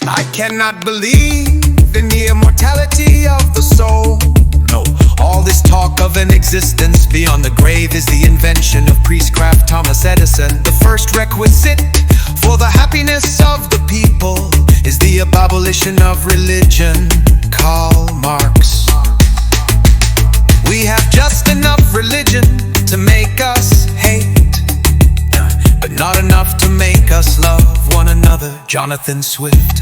I cannot believe in the immortality of the soul. No, all this talk of an existence beyond the grave is the invention of priestcraft Thomas Edison. The first requisite for the happiness of the people is the abolition of religion. Karl Marx. We have just enough religion to make us hate, but not enough to make us love one another. Jonathan Swift.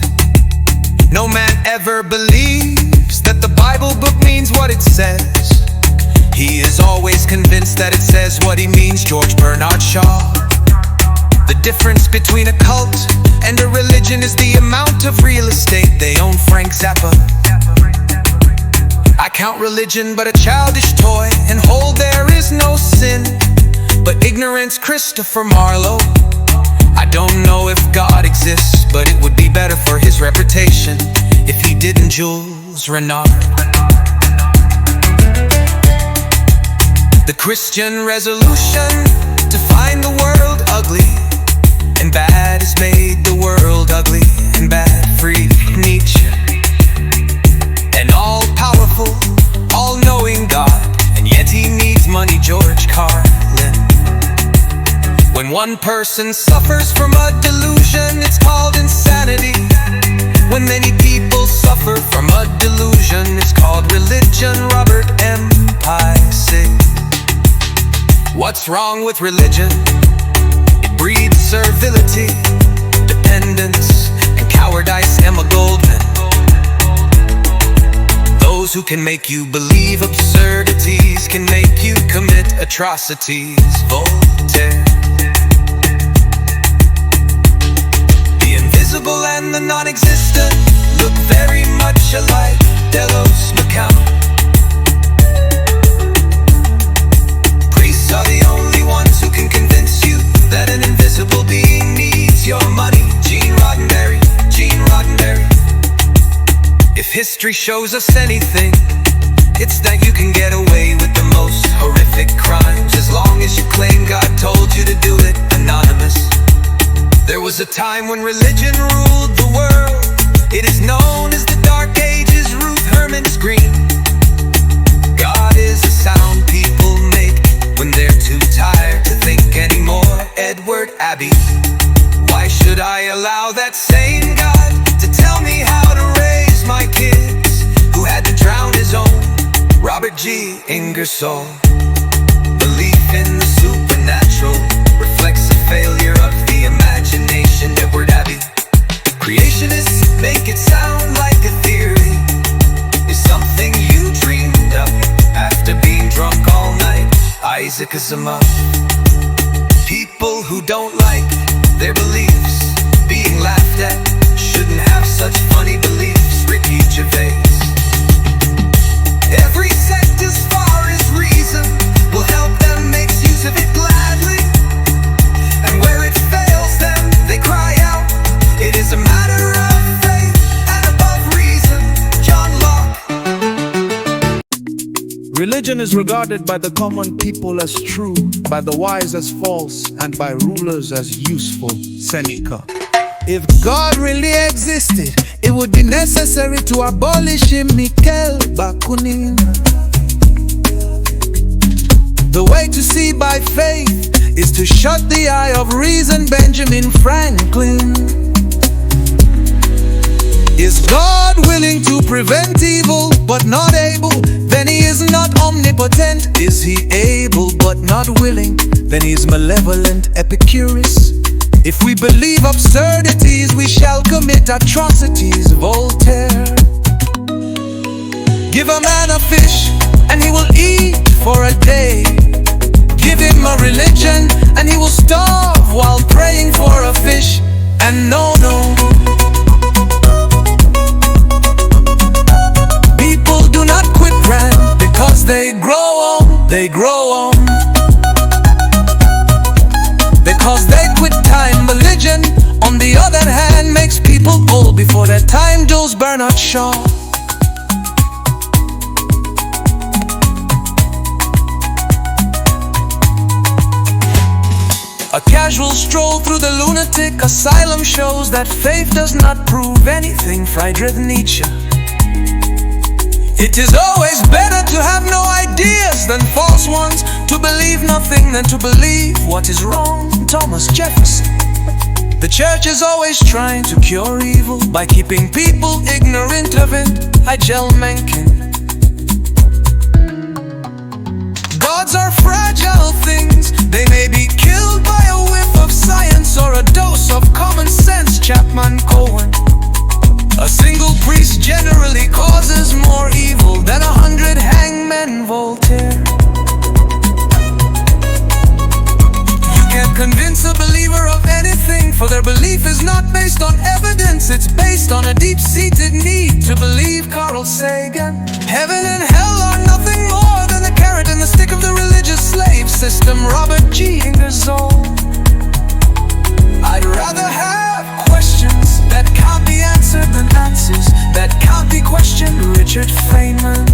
No man ever believes that the Bible book means what it says. He is always convinced that it says what he means. George Bernard Shaw. The difference between a cult and a religion is the amount of real estate they own. Frank Zappa. I count religion but a childish toy, and hold there is no sin but ignorance. Christopher Marlowe. I don't know if God exists, but it would be better for his reputation if he didn't. Jules Renard. The Christian resolution to find the world ugly and bad has made the world ugly and bad. Free Nietzsche. An all-powerful, all-knowing God, and yet he needs money. George Carlin. When one person suffers from a delusion, it's called insanity. When many people suffer from a delusion, it's called religion. Robert M. Pice. What's wrong with religion? It breeds servility, dependence, and cowardice. Emma Goldman. Those who can make you believe absurdities can make you commit atrocities. Voltaire. The invisible and the non-existent look very much alike. Delos McCown. Priests are the only ones who can convince you that an invisible being needs your money. Gene Roddenberry. Gene Roddenberry. If history shows us anything, it's that you can get away with the most horrific crimes as long as you claim God told you to do it. Anonymous. There was a time when religion ruled the world. It is known as the Dark Ages. Ruth Herman's Green. God is a sound people make when they're too tired to think anymore. Edward Abbey. Why should I allow that same God to tell me how to raise my kids who had to drown his own? Robert G. Ingersoll. Belief in the supernatural reflects a failure of the imagination. Edward Abbey. Creationists make it sound like a theory. It's something you dreamed up after being drunk all night. Isaac Asimov. People who don't like their beliefs being laughed at shouldn't have such funny beliefs. Ricky Gervais. Every sect, as far as reason will help them, makes use of it gladly, and where it fails them, they cry out. It is a matter of faith and above reason. John Locke. Religion is regarded by the common people as true, by the wise as false, and by rulers as useful. Seneca. If God really existed, it would be necessary to abolish him. Mikhail Bakunin. The way to see by faith is to shut the eye of reason. Benjamin Franklin. Is God willing to prevent evil but not able? Then he is not omnipotent. Is he able but not willing? Then he is malevolent. Epicurus. If we believe absurdities, we shall commit atrocities. Voltaire. Give a man a fish and he will eat for a day. Give him a religion and he will starve while praying for a fish. And no, people do not quit brand because they grow on. They grow on because they quit time. Religion, on the other hand, makes people old before their time. Jules Bernard Shaw. A casual stroll through the lunatic asylum shows that faith does not prove anything. Friedrich Nietzsche. It is always better to have no ideas than false ones, to believe nothing than to believe what is wrong. Thomas Jefferson. The church is always trying to cure evil by keeping people ignorant of it. Nigel Mencken. Gods are fragile things. They may be killed by a whiff of science or a dose of common sense. Chapman Cohen. A single priest generally causes more evil than 100 hangmen. Voltaire. You can't convince a believer of anything, for their belief is not based on evidence. It's based on a deep-seated need to believe. Carl Sagan. Heaven and hell are nothing more than the carrot and the stick of the religious slave system. Robert G. Ingersoll. I'd rather have questions that can't be answered than answers that can't be questioned. Richard Feynman.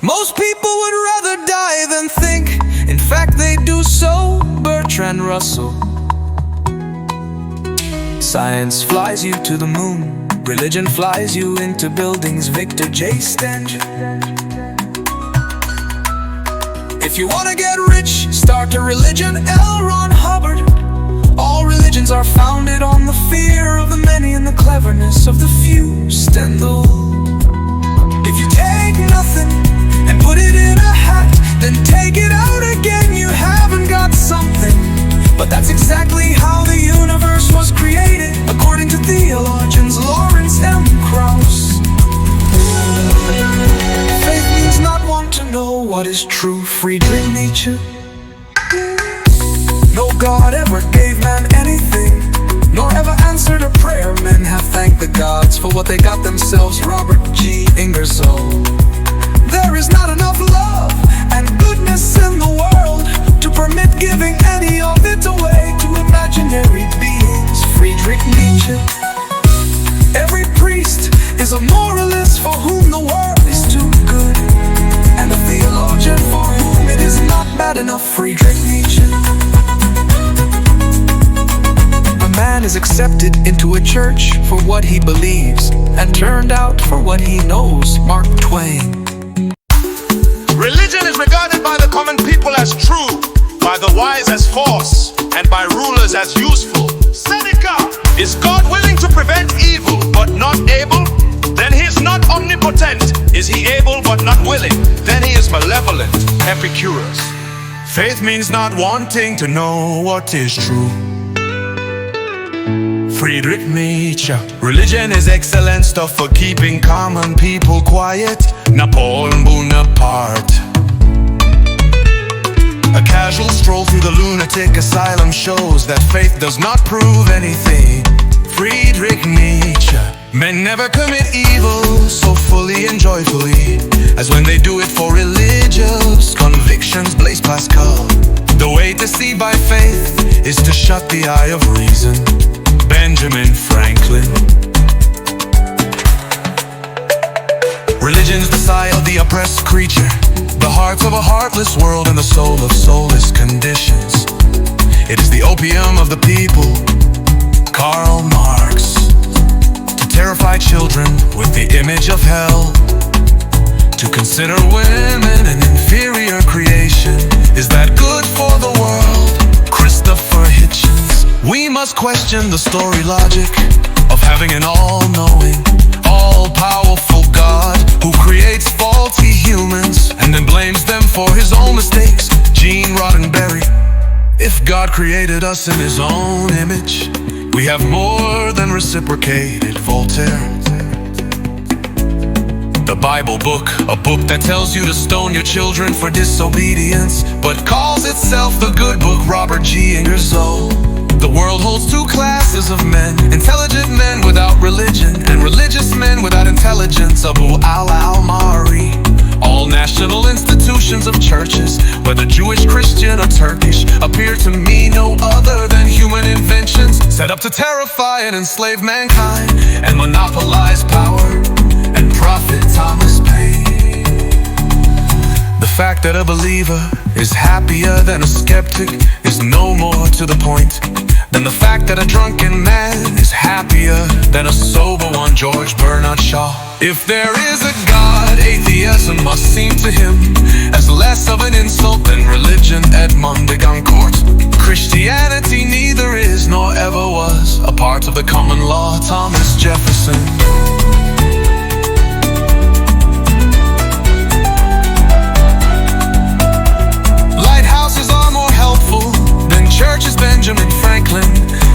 Most people would rather die than think. In fact, they do so. Bertrand Russell. Science flies you to the moon. Religion flies you into buildings. Victor J. Stenger. If you wanna get rich, start a religion. L. Ron Hubbard. All religions are founded on the fear of the many and the cleverness of the few. Stendhal. If you take nothing and put it in a hat, then take it out again, you haven't got something. But that's exactly how the universe was created, according to theologians Lawrence M. Krauss. Faith means not want to know what is true. Friedrich Nietzsche. No God ever gave man anything, nor ever answered a prayer. Men have thanked the gods for what they got themselves. Robert G. Ingersoll. There is not enough love and goodness in the world to permit giving any of it away to imaginary beings. Friedrich Nietzsche. Every priest is a moralist for whom the world is too good, and a theologian for whom it is not bad enough. Friedrich Nietzsche. A man is accepted into a church for what he believes and turned out for what he knows. Mark Twain. Religion is regarded by the common people as true, by the wise as false, and by rulers as useful. Seneca. Is God willing to prevent evil but not able? Then he is not omnipotent. Is he able but not willing? Then he is malevolent. Epicurus. Faith means not wanting to know what is true. Friedrich Nietzsche. Religion is excellent stuff for keeping common people quiet. Napoleon Bonaparte. A casual stroll through the lunatic asylum shows that faith does not prove anything. Friedrich Nietzsche. Men never commit evil so fully and joyfully as when they do it for religious convictions. Blaise Pascal. The way to see by faith is to shut the eye of reason. Benjamin Franklin. Religion's the sigh of the oppressed creature, the hearts of a heartless world and the soul of soulless conditions. It is the opium of the people. Karl Marx. To terrify children with the image of hell, to consider women an inferior creation. Is that good for the world? Christopher Hitchens. We must question the story logic of having an all-knowing, all-powerful God who creates faulty humans and then blames them for his own mistakes. Gene Roddenberry. If God created us in his own image, we have more than reciprocated. Voltaire. The Bible book, a book that tells you to stone your children for disobedience, but calls itself the good book. Robert G. Ingersoll. The world holds two classes of men: intelligent men without religion and religious men without intelligence. Abu al-Mari. All national institutions of churches, whether Jewish, Christian, or Turkish, appear to me no other than human inventions set up to terrify and enslave mankind and monopolize power and profit. Thomas Paine. The fact that a believer is happier than a skeptic is no more to the point than the fact that a drunken man is happier than a sober one. George Bernard Shaw. If there is a God, atheism must seem to him as less of an insult than religion. Edmond de Goncourt. Christianity neither is nor ever was a part of the common law. Thomas Jefferson. Lighthouses are more helpful than churches. Benjamin Franklin.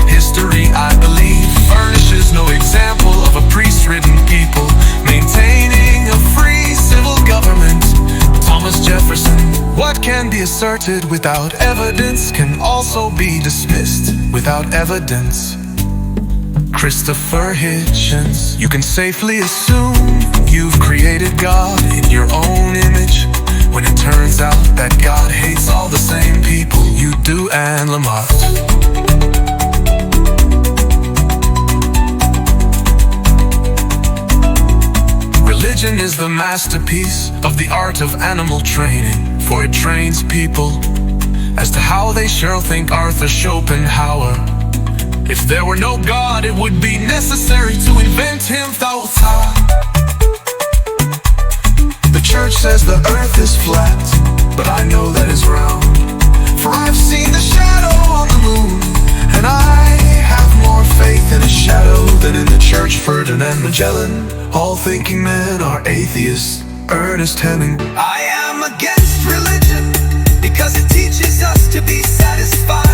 History, I believe, furnishes no example of a priest-ridden people maintaining a free civil government. Thomas Jefferson. What can be asserted without evidence can also be dismissed without evidence. Christopher Hitchens. You can safely assume you've created God in your own image when it turns out that God hates all the same people you do. And Lamont. Religion is the masterpiece of the art of animal training, for it trains people as to how they shall think. Arthur Schopenhauer. If there were no God, it would be necessary to invent him. The church says the earth is flat, but I know that is round, for I've seen the shadow on the moon, and I have more faith in a shadow than in the church. Ferdinand Magellan. All thinking men are atheists. Ernest Hemingway. I am against religion because it teaches us to be satisfied